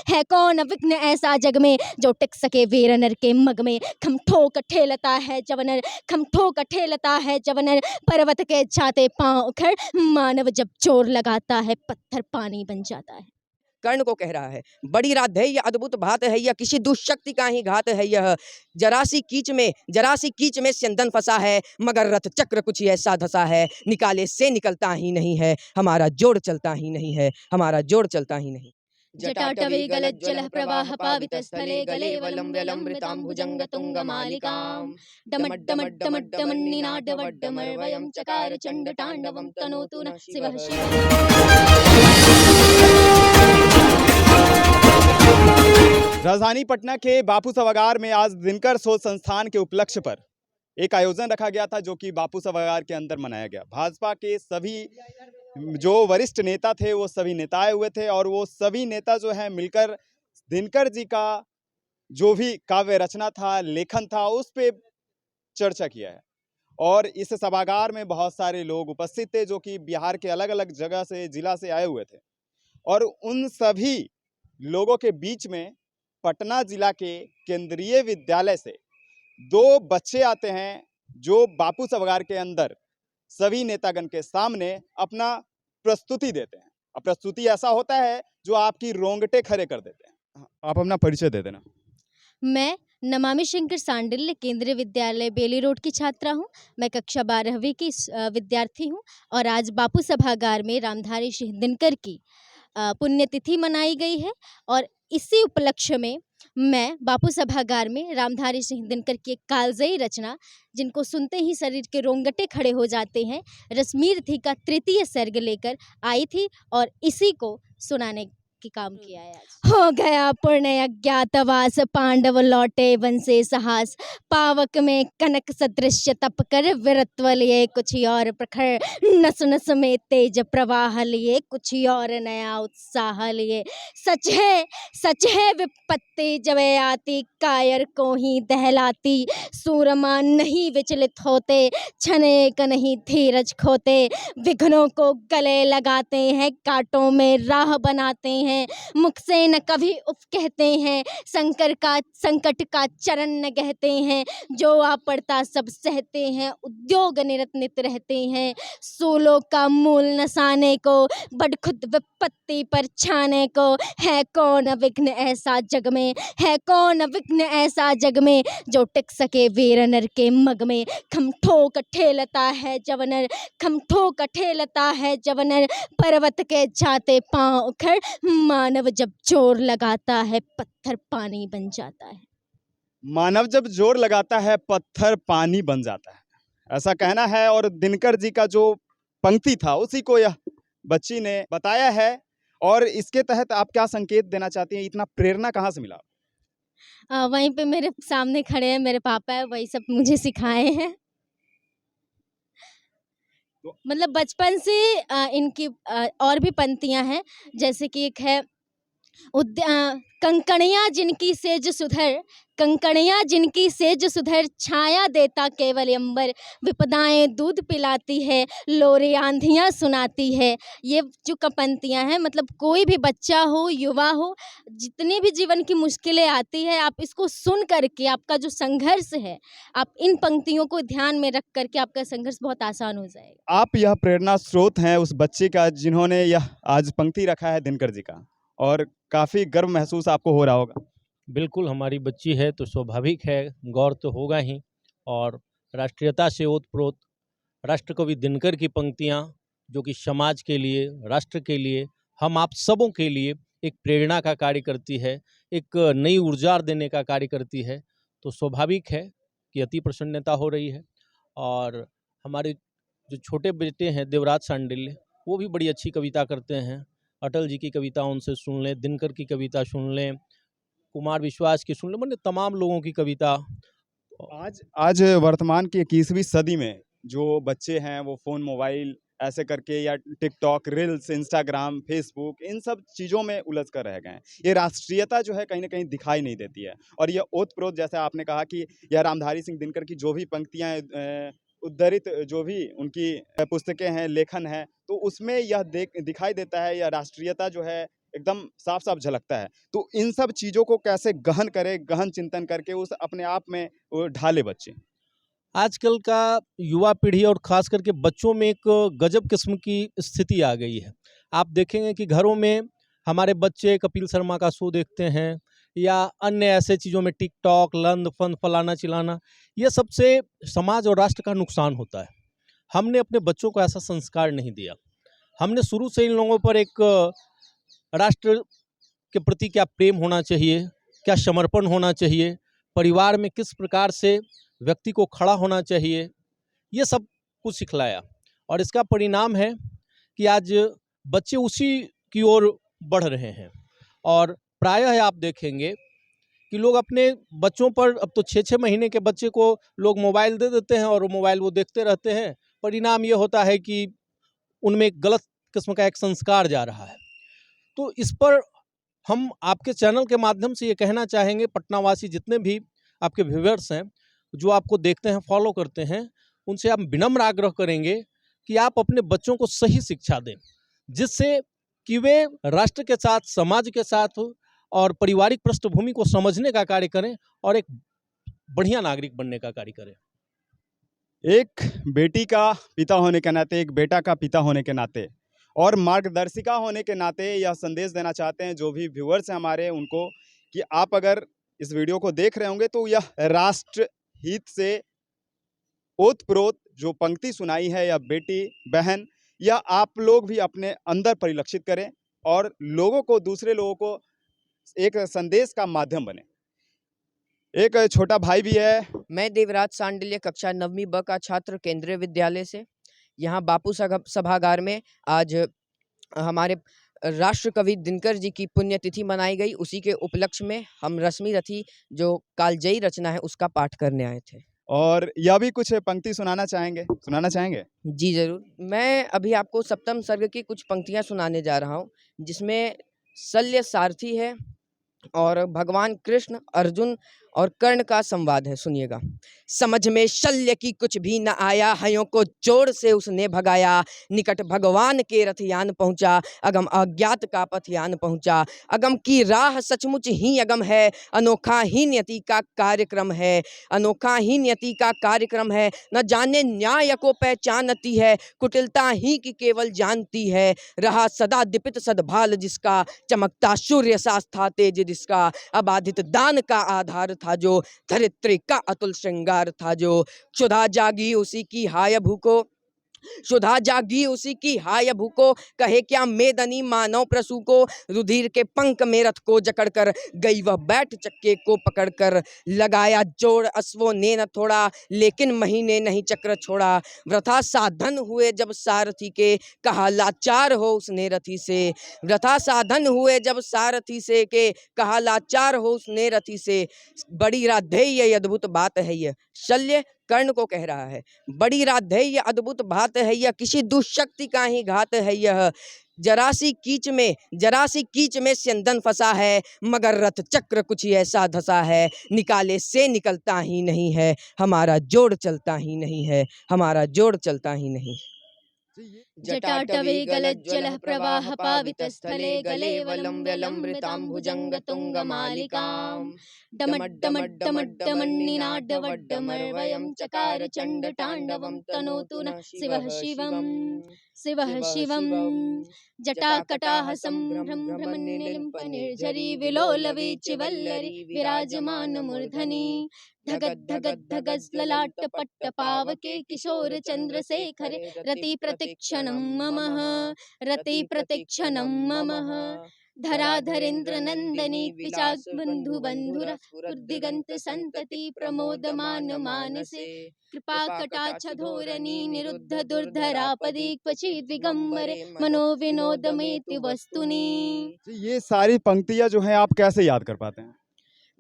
है कौन विघ्न ऐसा जग में जो टिक सके वीर नर के मग में। खम ठोक ठेलता है जवनर, खम ठोक ठेलता है जवनर, पर्वत के जाते पांव उखड़, मानव जब जोर लगाता है पत्थर पानी बन जाता है। कर्ण को कह रहा है, बड़ी राधेय अद्भुत भात है यह, किसी दुष्शक्ति का ही घात है यह। जरा सी कीच में स्यंदन फंसा है, मगर रथ चक्र कुछ ऐसा धसा है, निकाले से निकलता ही नहीं है, हमारा जोड़ चलता ही नहीं है, हमारा जोड़ चलता ही नहीं। जटाटवी गलज्जलः प्रवाह पावितस्थले गले वलम्ब्यलमृताम्भुजङ्ग तुङ्गमालिकाम् डमड्डमड्डमड्डमन्निनादवड्डमर्वयं चकार चण्डताण्डवं तनोतु नः शिवः राजधानी पटना के बापू सभागार में आज दिनकर शोध संस्थान के उपलक्ष्य पर एक आयोजन रखा गया था, जो कि बापू सभागार के अंदर मनाया गया। भाजपा के सभी जो वरिष्ठ नेता थे वो सभी नेता आए हुए थे, और वो सभी नेता जो है मिलकर दिनकर जी का जो भी काव्य रचना था, लेखन था, उस पे चर्चा किया है। और इस सभागार में बहुत सारे लोग उपस्थित थे जो कि बिहार के अलग अलग जगह से, जिला से आए हुए थे। और उन सभी लोगों के बीच में पटना जिला के केंद्रीय विद्यालय से 2 बच्चे आते हैं, जो बापू सभागार के अंदर सभी नेतागण के सामने अपना प्रस्तुति देते हैं। अब प्रस्तुति ऐसा होता है जो आपकी रोंगटे खड़े कर देते हैं। आप अपना परिचय दे देना। मैं नमामि शंकर सांडिल्य केंद्रीय विद्यालय बेली रोड की छात्रा हूँ। मैं कक्षा 12वीं की विद्यार्थी हूँ, और आज बापू सभागार में रामधारी सिंह दिनकर की पुण्यतिथि मनाई गई है। और इसी उपलक्ष्य में मैं बापू सभागार में रामधारी सिंह दिनकर की एक कालजयी रचना, जिनको सुनते ही शरीर के रोंगटे खड़े हो जाते हैं, रश्मि थी का 3य सर्ग लेकर आई थी, और इसी को सुनाने की काम किया है आज। हो गया पूर्ण अज्ञातवास, पांडव लौटे वन से साहस, पावक में कनक सदृश्य तप कर, वीरत्व लिए कुछ और प्रखर, नस नस में तेज प्रवाह लिए कुछ और नया उत्साह लिए। सच है विपत्ति जब आती, कायर को ही दहलाती, सूरमा नहीं विचलित होते, क्षणेक नहीं धीरज खोते, विघ्नों को गले लगाते हैं, कांटों में राह बनाते हैं, मुख से न कभी उफ कहते हैं, संकट का चरण न कहते हैं, जो आ पड़ता सब सहते हैं, उद्योग निरत रहते हैं, सूलों का मूल नसाने को, बड़ खुद विपत्ति पर छाने को, है कौन विघ्न ऐसा जग में, है कौन विघ्न ऐसा जग में, जो टिक सके वीर नर के मग में। खम ठोक ठेलता है जवनर, खम ठोक ठेलता है जवनर, पर्वत के जाते पांव उखड़, मानव जब जोर लगाता है पत्थर पानी बन जाता है। मानव जब जोर लगाता है पत्थर पानी बन जाता है, ऐसा कहना है। और दिनकर जी का जो पंक्ति था उसी को यह बच्ची ने बताया है। और इसके तहत आप क्या संकेत देना चाहती हैं? इतना प्रेरणा कहाँ से मिला? वहीं पे मेरे सामने खड़े हैं मेरे पापा है, वही सब मुझे सिखाए हैं। मतलब बचपन से इनकी और भी पंक्तियां हैं, जैसे कि एक है कंकणियाँ जिनकी सेज सुधर, कंकणियाँ जिनकी सेज सुधर, छाया देता केवल अंबर, विपदाएं दूध पिलाती है, लोरी आंधियाँ सुनाती है। ये जो पंक्तियाँ हैं, मतलब कोई भी बच्चा हो, युवा हो, जितनी भी जीवन की मुश्किलें आती है, आप इसको सुन करके आपका जो संघर्ष है, आप इन पंक्तियों को ध्यान में रख करके आपका संघर्ष बहुत आसान हो जाएगा। आप यह प्रेरणा स्रोत हैं उस बच्चे का जिन्होंने यह आज पंक्ति रखा है दिनकर जी का, और काफ़ी गर्व महसूस आपको हो रहा होगा। बिल्कुल, हमारी बच्ची है तो स्वाभाविक है, गौर तो होगा ही। और राष्ट्रीयता से ओतप्रोत राष्ट्रकवि दिनकर की पंक्तियाँ, जो कि समाज के लिए, राष्ट्र के लिए, हम आप सबों के लिए एक प्रेरणा का कार्य करती है, एक नई ऊर्जा देने का कार्य करती है, तो स्वाभाविक है कि अति प्रसन्नता हो रही है। और हमारे जो छोटे बेटे हैं देवराज सांडिल्य, वो भी बड़ी अच्छी कविता करते हैं। अटल जी की कविता उनसे सुन लें, दिनकर की कविता सुन लें, कुमार विश्वास की सुन लें, मैंने तमाम लोगों की कविता। आज वर्तमान की 21वीं सदी में जो बच्चे हैं वो फ़ोन, मोबाइल ऐसे करके, या टिकटॉक, रील्स, इंस्टाग्राम, फेसबुक, इन सब चीज़ों में उलझ कर रह गए हैं। ये राष्ट्रीयता जो है कहीं ना कहीं दिखाई नहीं देती है। और ये ओतप्रोत, जैसे आपने कहा कि यह रामधारी सिंह दिनकर की जो भी पंक्तियाँ उद्धरित जो भी उनकी पुस्तकें हैं, लेखन है, तो उसमें यह दिखाई देता है, यह राष्ट्रीयता जो है एकदम साफ साफ झलकता है। तो इन सब चीज़ों को कैसे गहन करें, गहन चिंतन करके उस अपने आप में वो ढाले बच्चे। आजकल का युवा पीढ़ी और ख़ास करके बच्चों में एक गजब किस्म की स्थिति आ गई है। आप देखेंगे कि घरों में हमारे बच्चे कपिल शर्मा का शो देखते हैं या अन्य ऐसे चीज़ों में टिकटॉक, लंद फंद, फलाना चिलाना, ये सबसे समाज और राष्ट्र का नुकसान होता है। हमने अपने बच्चों को ऐसा संस्कार नहीं दिया। हमने शुरू से इन लोगों पर एक राष्ट्र के प्रति क्या प्रेम होना चाहिए, क्या समर्पण होना चाहिए, परिवार में किस प्रकार से व्यक्ति को खड़ा होना चाहिए, ये सब कुछ सिखलाया। और इसका परिणाम है कि आज बच्चे उसी की ओर बढ़ रहे हैं। और प्रायः आप देखेंगे कि लोग अपने बच्चों पर, अब तो 6-6 महीने के बच्चे को लोग मोबाइल दे देते हैं और वो मोबाइल वो देखते रहते हैं। परिणाम ये होता है कि उनमें एक गलत किस्म का एक संस्कार जा रहा है। तो इस पर हम आपके चैनल के माध्यम से ये कहना चाहेंगे, पटनावासी जितने भी आपके व्यूअर्स हैं, जो आपको देखते हैं, फॉलो करते हैं, उनसे हम विनम्र आग्रह करेंगे कि आप अपने बच्चों को सही शिक्षा दें, जिससे कि वे राष्ट्र के साथ, समाज के साथ और पारिवारिक पृष्ठभूमि को समझने का कार्य करें और एक बढ़िया नागरिक बनने का कार्य करें। एक बेटी का पिता होने के नाते, एक बेटा का पिता होने के नाते और मार्गदर्शिका होने के नाते यह संदेश देना चाहते हैं जो भी व्यूअर्स हैं हमारे उनको, कि आप अगर इस वीडियो को देख रहे होंगे तो यह राष्ट्र हित से ओतप्रोत जो पंक्ति सुनाई है, या बेटी बहन, या आप लोग भी अपने अंदर परिलक्षित करें और लोगों को, दूसरे लोगों को एक संदेश का माध्यम बने। एक छोटा भाई भी है। मैं देवराज सांडिल्य कक्षा 9वीं ब का छात्र केंद्रीय विद्यालय से। यहाँ बापू सभागार में आज हमारे राष्ट्र कवि दिनकर जी की पुण्यतिथि मनाई गई। उसी के उपलक्ष्य में हम रश्मि रथी जो कालजयी रचना है उसका पाठ करने आए थे। और यह भी कुछ पंक्ति सुनाना चाहेंगे? जी जरूर। मैं अभी आपको सप्तम सर्ग की कुछ पंक्तियां सुनाने जा रहा हूँ, जिसमें शल्य सारथी है और भगवान कृष्ण, अर्जुन और कर्ण का संवाद है। सुनिएगा। समझ में शल्य की कुछ भी न आया, हयों को जोर से उसने भगाया। निकट भगवान के रथयान पहुंचा, अगम अज्ञात का पथयान पहुंचा। अगम की राह सचमुच ही अगम है, अनोखा ही नियति का कार्यक्रम है। अनोखा ही नियति का कार्यक्रम है, न जाने न्याय को पहचानती है, कुटिलता ही की केवल जानती है। रहा सदा दीपित सद्भाल जिसका, चमकता सूर्य सा था तेज जिसका। अबाधित दान का आधार था जो, धरित्री का अतुल श्रृंगार था जो। क्षुधा जागी उसी की हाय भूको, क्षुधा जागी उसी की हाय भूको। कहे क्या मेदनी मानव प्रसू को, रुधिर के पंख में रथ को जकड़कर गई वह बैठ चक्के को पकड़कर। लगाया जोड़ अश्वों ने न थोड़ा, लेकिन महीने नहीं चक्र छोड़ा। वृथा साधन हुए जब सारथी के, कहा लाचार हो उसने रथी से। वृथा साधन हुए जब सारथी से के, कहा लाचार हो उसने रथी से। बड़ी राधेय अद्भुत बात है यह, शल्य कर्ण को कह रहा है। बड़ी राधेय अद्भुत बात है यह, किसी दुष्शक्ति का ही घात है यह। जरासी कीच में स्यंदन फंसा है, मगर रथ चक्र कुछ ऐसा धसा है। निकाले से निकलता ही नहीं है, हमारा जोड़ चलता ही नहीं है, हमारा जोड़ चलता ही नहीं। जटाटवे गलज्जलः प्रवाह पावितस्थले, गले वलम्ब्यलम्बृताम्भुजङ्गतुङ्गमालिकां। डमड्डमड्डमड्डमन्निनाड्डवड्डमर्वयं चकार चण्डताण्डवं, तनोतु नः शिवः शिवं। शिवः शिवं जटाकटाह सम्भ्रमनिलिम्पनिर्झरी, विलोलवीचिवल्लरी विराजमानमूर्धनि। धगद् धगद् धगज् ललाटपट्टपावके, किशोर चन्द्रशेखरे रति प्रतीक्षणं ममः, रति प्रतीक्षणं ममः। धराधरेन्द्र नंदनी पिचाक बंधु बंधुरा, दिगंत संतति प्रमोदमान मानसे। कृपा कटाक्ष धोरणी निरुद्ध दुर्धरापदी, क्वचित् दिगंबरे मनोविनोदमेति वस्तुनि। ये सारी पंक्तियां जो हैं आप कैसे याद कर पाते हैं?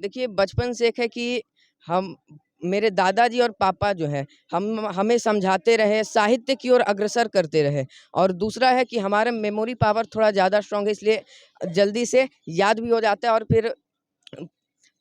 देखिए, बचपन से एक है कि हम, मेरे दादाजी और पापा जो है, हमें समझाते रहे, साहित्य की ओर अग्रसर करते रहे। और दूसरा है कि हमारा मेमोरी पावर थोड़ा ज़्यादा स्ट्रांग है, इसलिए जल्दी से याद भी हो जाता है। और फिर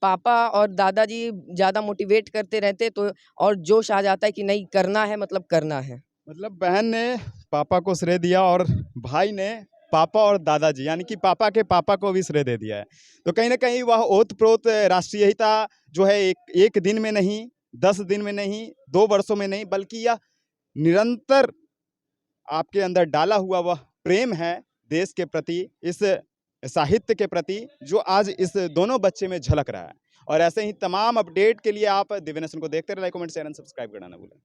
पापा और दादाजी ज़्यादा मोटिवेट करते रहते तो और जोश आ जाता है कि नहीं, करना है, मतलब करना है। मतलब बहन ने पापा को श्रेय दिया और भाई ने पापा और दादाजी यानी कि पापा के पापा को भी श्रेय दे दिया है। तो कहीं ना कहीं वह ओतप्रोत राष्ट्रीयता जो है एक दिन में नहीं, 10 दिन में नहीं, 2 वर्षों में नहीं, बल्कि यह निरंतर आपके अंदर डाला हुआ वह प्रेम है देश के प्रति, इस साहित्य के प्रति, जो आज इस दोनों बच्चे में झलक रहा है। और ऐसे ही तमाम अपडेट के लिए आप दिव्य नेशन को देखते रहिए, like comment share and subscribe करना ना भूलें।